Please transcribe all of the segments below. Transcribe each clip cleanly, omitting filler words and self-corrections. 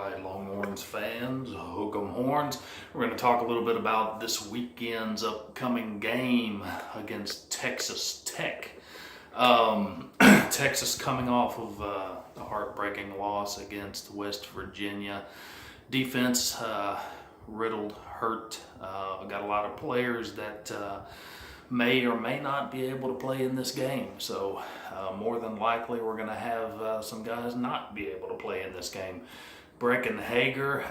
right, Longhorns fans, hook 'em horns. We're going to talk a little bit about this weekend's upcoming game against Texas Tech. Texas coming off of the heartbreaking loss against West Virginia. Defense riddled, hurt. Got a lot of players that may or may not be able to play in this game. So more than likely we're going to have some guys not be able to play in this game. Brecken Hager,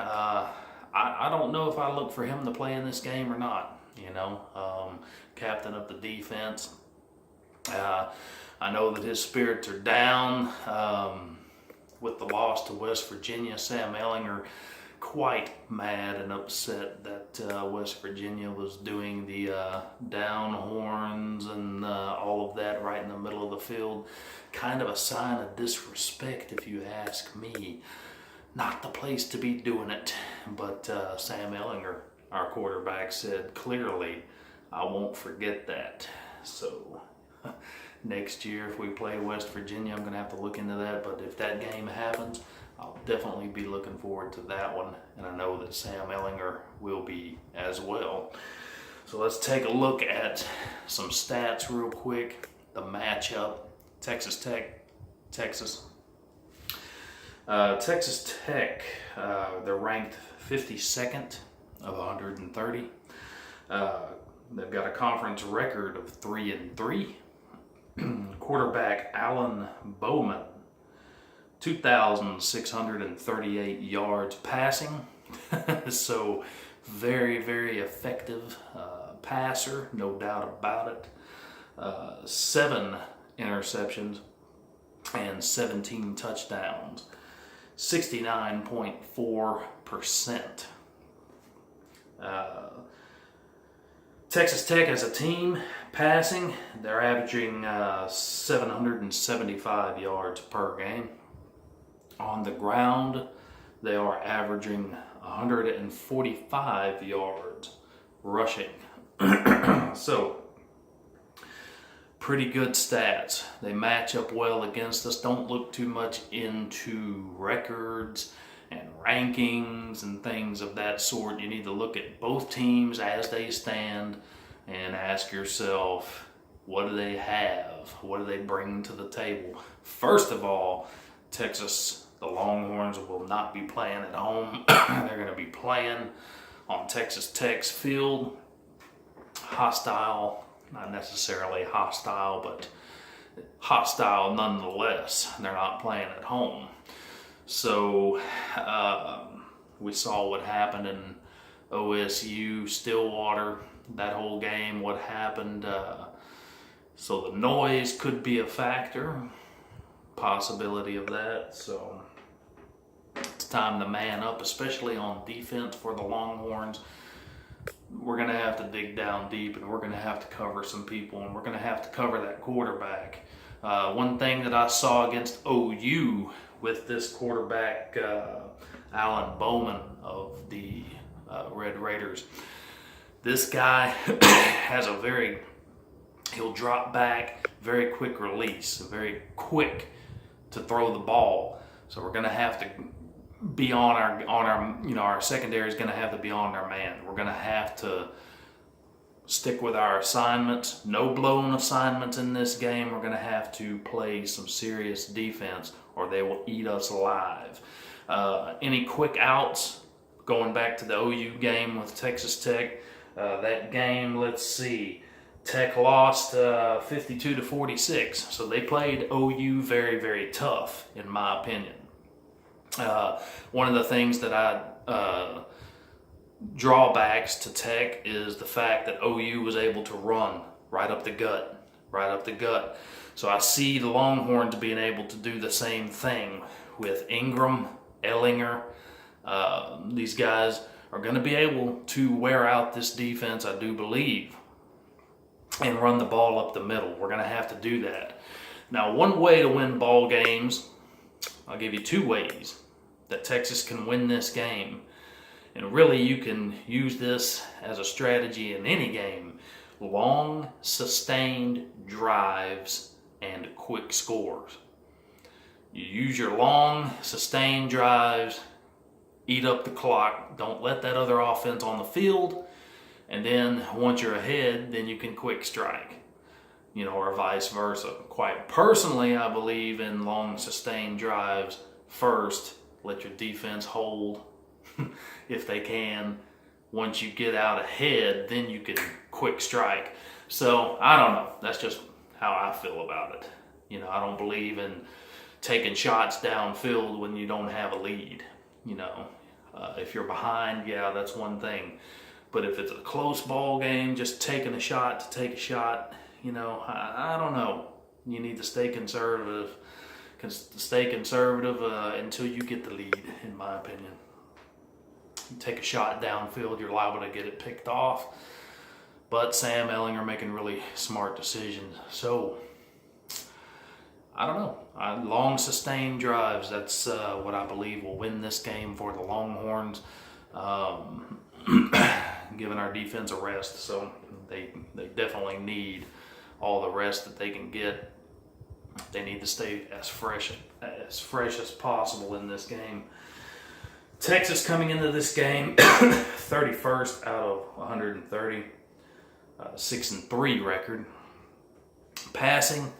I don't know if I look for him to play in this game or not. Captain of the defense. I know that his spirits are down with the loss to West Virginia. Sam Ehlinger quite mad and upset that West Virginia was doing the down horns and all of that right in the middle of the field. Kind of a sign of disrespect, if you ask me. Not the place to be doing it. But Sam Ehlinger, our quarterback, said clearly, "I won't forget that." So next year, if we play West Virginia, I'm going to have to look into that. But if that game happens, I'll definitely be looking forward to that one. And I know that Sam Ehlinger will be as well. So let's take a look at some stats real quick. The matchup, Texas Tech, Texas. Texas Tech, they're ranked 52nd of 130. They've got a conference record of 3-3. Quarterback Alan Bowman, 2,638 yards passing. So very, very effective passer, no doubt about it. 7 interceptions and 17 touchdowns. 69.4%. Texas Tech as a team passing, they're averaging 775 yards per game. On the ground, they are averaging 145 yards rushing. So, pretty good stats. They match up well against us. Don't look too much into records and rankings and things of that sort. You need to look at both teams as they stand and ask yourself, what do they have? What do they bring to the table? First of all, Texas, the Longhorns will not be playing at home. They're going to be playing on Texas Tech's field. Hostile, not necessarily hostile, but hostile nonetheless. They're not playing at home. So we saw what happened in OSU, Stillwater, that whole game, what happened. So the noise could be a factor, possibility of that. So it's time to man up, especially on defense for the Longhorns. We're going to have to dig down deep, and we're going to have to cover some people, and we're going to have to cover that quarterback. One thing that I saw against OU with this quarterback, Alan Bowman of the Red Raiders, this guy has he'll drop back, very quick release, very quick to throw the ball. So we're going to have to be on our secondary is going to have to be on their man. We're going to have to stick with our assignments. No blown assignments in this game. We're going to have to play some serious defense or they will eat us alive. Any quick outs, going back to the OU game with Texas Tech, that game, let's see, Tech lost 52-46. So they played OU very, very tough, in my opinion. One of the things that drawbacks to Tech is the fact that OU was able to run right up the gut. So I see the Longhorns being able to do the same thing with Ingram, Ehlinger. These guys are going to be able to wear out this defense, I do believe, and run the ball up the middle. We're going to have to do that. Now, one way to win ball games, I'll give you 2 ways that Texas can win this game. And really, you can use this as a strategy in any game. Long, sustained drives and quick scores. You use your long, sustained drives, eat up the clock. Don't let that other offense on the field. And then once you're ahead, then you can quick strike, or vice versa. Quite personally, I believe in long sustained drives first. Let your defense hold if they can. Once you get out ahead, then you can quick strike. So I don't know. That's just how I feel about it. I don't believe in taking shots downfield when you don't have a lead. If you're behind, yeah, that's one thing. But if it's a close ball game, just taking a shot to take a shot, I don't know. You need to stay conservative. Until you get the lead, in my opinion. You take a shot downfield, you're liable to get it picked off. But Sam Ehlinger making really smart decisions. So, I don't know. Long sustained drives, that's what I believe will win this game for the Longhorns. Giving our defense a rest. So, they definitely need all the rest that they can get. They need to stay as fresh as possible in this game. Texas coming into this game 31st out of 130, 6-3 record. Passing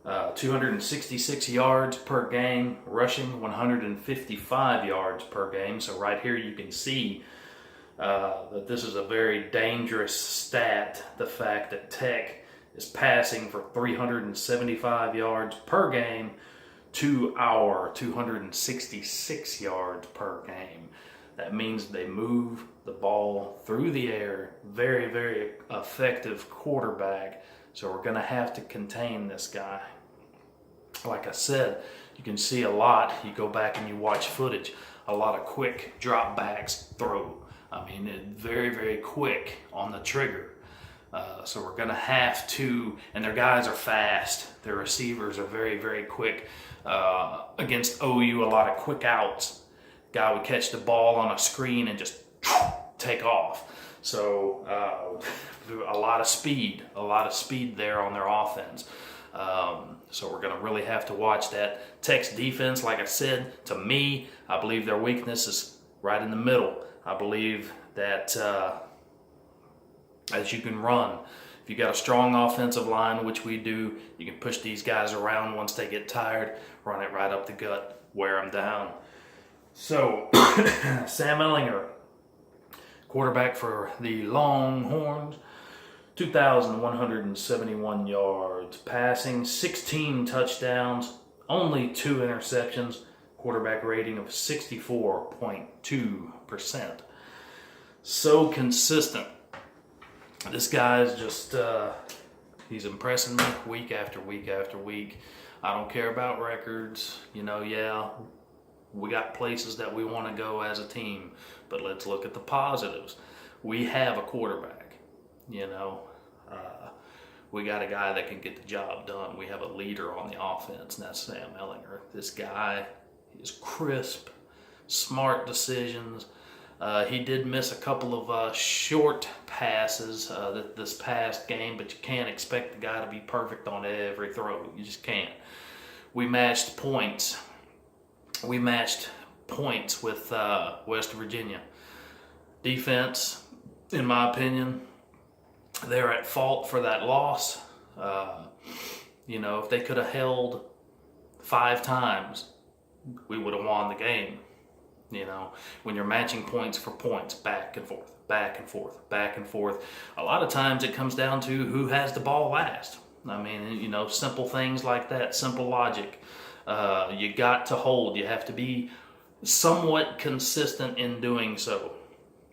266 yards per game, rushing 155 yards per game. So right here you can see that this is a very dangerous stat. The fact that Tech is passing for 375 yards per game to our 266 yards per game. That means they move the ball through the air. Very, very effective quarterback. So we're going to have to contain this guy. Like I said, you can see a lot. You go back and you watch footage. A lot of quick drop backs throw. Very, very quick on the trigger. So we're going to have to, and their guys are fast. Their receivers are very, very quick. Against OU, a lot of quick outs. Guy would catch the ball on a screen and just take off. So a lot of speed there on their offense. So we're going to really have to watch that. Tech's defense, like I said, to me, I believe their weakness is right in the middle. I believe that as you can run, if you got a strong offensive line, which we do, you can push these guys around once they get tired, run it right up the gut, wear them down. So, Sam Ehlinger, quarterback for the Longhorns, 2,171 yards passing, 16 touchdowns, only 2 interceptions, quarterback rating of 64.2%. So consistent. This guy's just, he's impressing me week after week after week. I don't care about records. Yeah, we got places that we want to go as a team, but let's look at the positives. We have a quarterback, we got a guy that can get the job done. We have a leader on the offense, and that's Sam Ehlinger. This guy is crisp, smart decisions. He did miss a couple of short passes this past game, but you can't expect the guy to be perfect on every throw. You just can't. We matched points. with West Virginia. Defense, in my opinion, they're at fault for that loss. If they could have held 5 times, we would have won the game. When you're matching points for points, back and forth, back and forth, back and forth. A lot of times it comes down to who has the ball last. Simple things like that, simple logic. You got to hold. You have to be somewhat consistent in doing so.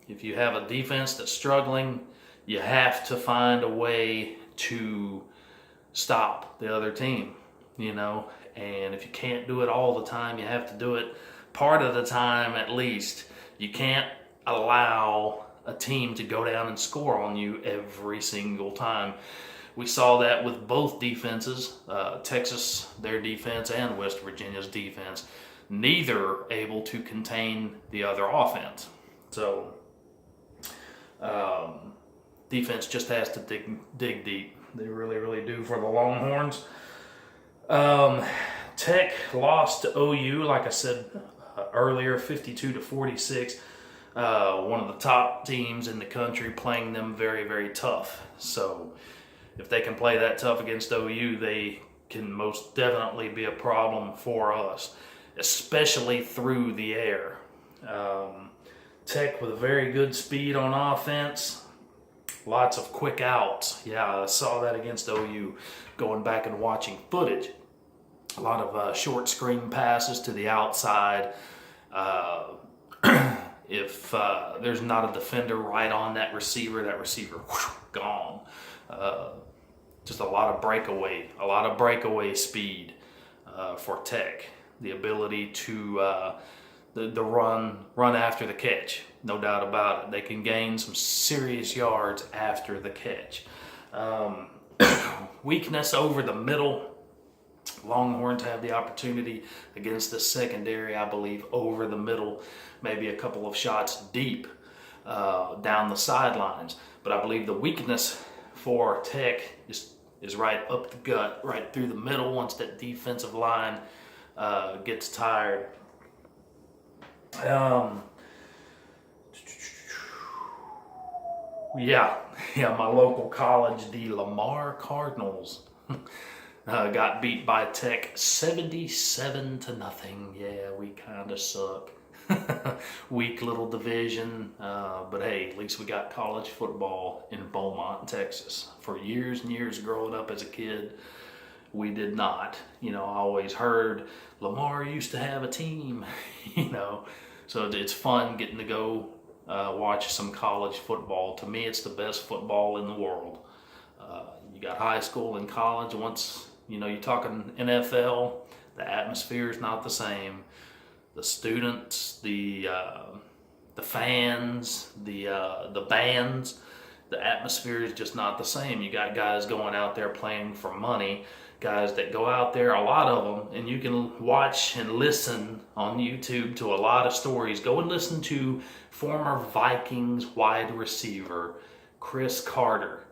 If you have a defense that's struggling, you have to find a way to stop the other team, And if you can't do it all the time, you have to do it part of the time at least. You can't allow a team to go down and score on you every single time. We saw that with both defenses, Texas, their defense, and West Virginia's defense. Neither able to contain the other offense. So, defense just has to dig deep. They really, really do for the Longhorns. Tech lost to OU, like I said earlier, 52-46. One of the top teams in the country, playing them very, very tough. So if they can play that tough against OU, they can most definitely be a problem for us, especially through the air. Tech with a very good speed on offense. Lots of quick outs. Yeah, I saw that against OU, going back and watching footage. A lot of short screen passes to the outside. If there's not a defender right on that receiver whoosh, gone. Just a lot of breakaway speed for Tech. The ability to the run after the catch, no doubt about it. They can gain some serious yards after the catch. Weakness over the middle. Longhorns have the opportunity against the secondary, I believe, over the middle, maybe a couple of shots deep down the sidelines. But I believe the weakness for Tech is right up the gut, right through the middle once that defensive line gets tired. My local college, the Lamar Cardinals, got beat by Tech 77-0. Yeah, we kind of suck. Weak little division, but hey, at least we got college football in Beaumont, Texas. For years and years growing up as a kid, we did not. I always heard Lamar used to have a team, So it's fun getting to go watch some college football. To me, it's the best football in the world. You got high school and college. Once, you're talking NFL, the atmosphere is not the same. The students, the fans, the bands, the atmosphere is just not the same. You got guys going out there playing for money, guys that go out there, a lot of them, and you can watch and listen on YouTube to a lot of stories. Go and listen to former Vikings wide receiver Chris Carter.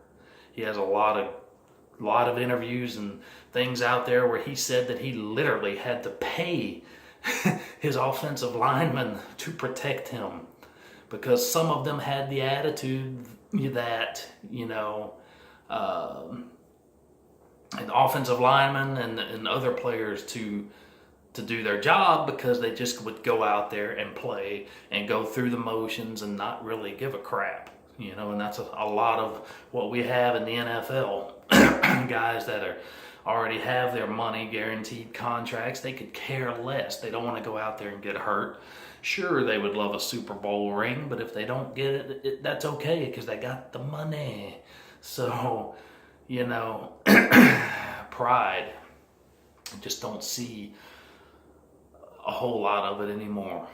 He has a lot of interviews and things out there where he said that he literally had to pay his offensive linemen to protect him because some of them had the attitude that, and offensive linemen and other players to do their job because they just would go out there and play and go through the motions and not really give a crap, and that's a lot of what we have in the NFL. Guys that already have their money, guaranteed contracts, they could care less. They don't want to go out there and get hurt. Sure, they would love a Super Bowl ring, but if they don't get it, that's okay because they got the money. So, pride. I just don't see a whole lot of it anymore,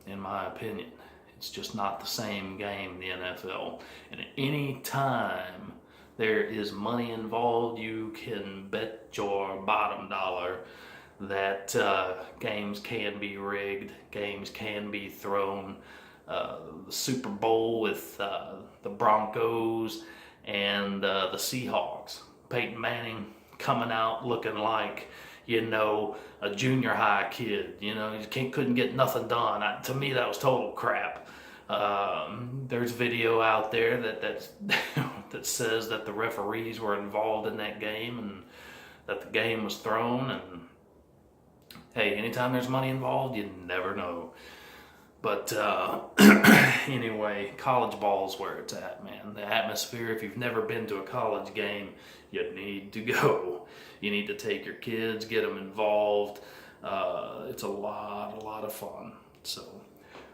in my opinion. It's just not the same game, the NFL. And at any time there is money involved, you can bet your bottom dollar that games can be rigged, games can be thrown. The Super Bowl with the Broncos and the Seahawks. Peyton Manning coming out looking like, a junior high kid. He couldn't get nothing done. To me, that was total crap. There's video out there that says that the referees were involved in that game and that the game was thrown. And hey, anytime there's money involved, you never know. But anyway, college ball is where it's at, man. The atmosphere, if you've never been to a college game, you need to go. You need to take your kids, get them involved. It's a lot of fun. So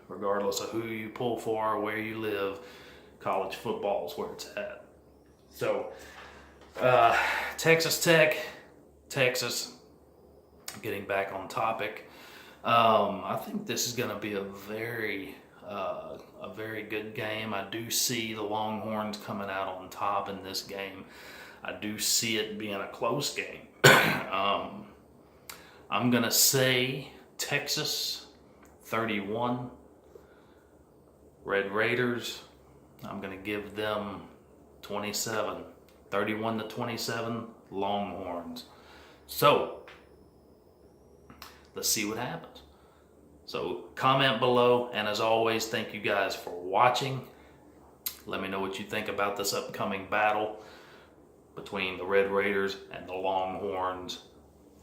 regardless of who you pull for or where you live, college football is where it's at. So Texas Tech, Texas, getting back on topic. I think this is going to be a very good game. I do see the Longhorns coming out on top in this game. I do see it being a close game. I'm going to say Texas 31. Red Raiders, I'm going to give them 27. 31-27, Longhorns. So, let's see what happens. So comment below, and as always, thank you guys for watching. Let me know what you think about this upcoming battle between the Red Raiders and the Longhorns.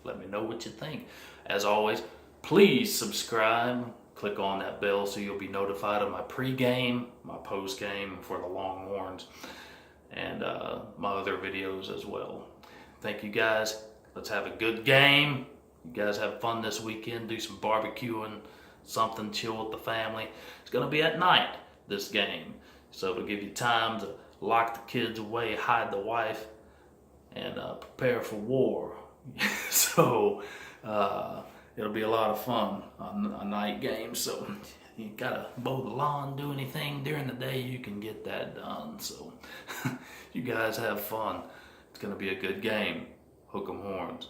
Let me know what you think. As always, please subscribe. Click on that bell so you'll be notified of my pregame, my postgame for the Longhorns, and my other videos as well. Thank you guys. Let's have a good game. You guys have fun this weekend. Do some barbecuing, something, chill with the family. It's going to be at night, this game. So it'll give you time to lock the kids away, hide the wife, and prepare for war. So it'll be a lot of fun on a night game. So you gotta mow the lawn, do anything during the day, you can get that done. So you guys have fun. It's gonna be a good game. Hook 'em horns.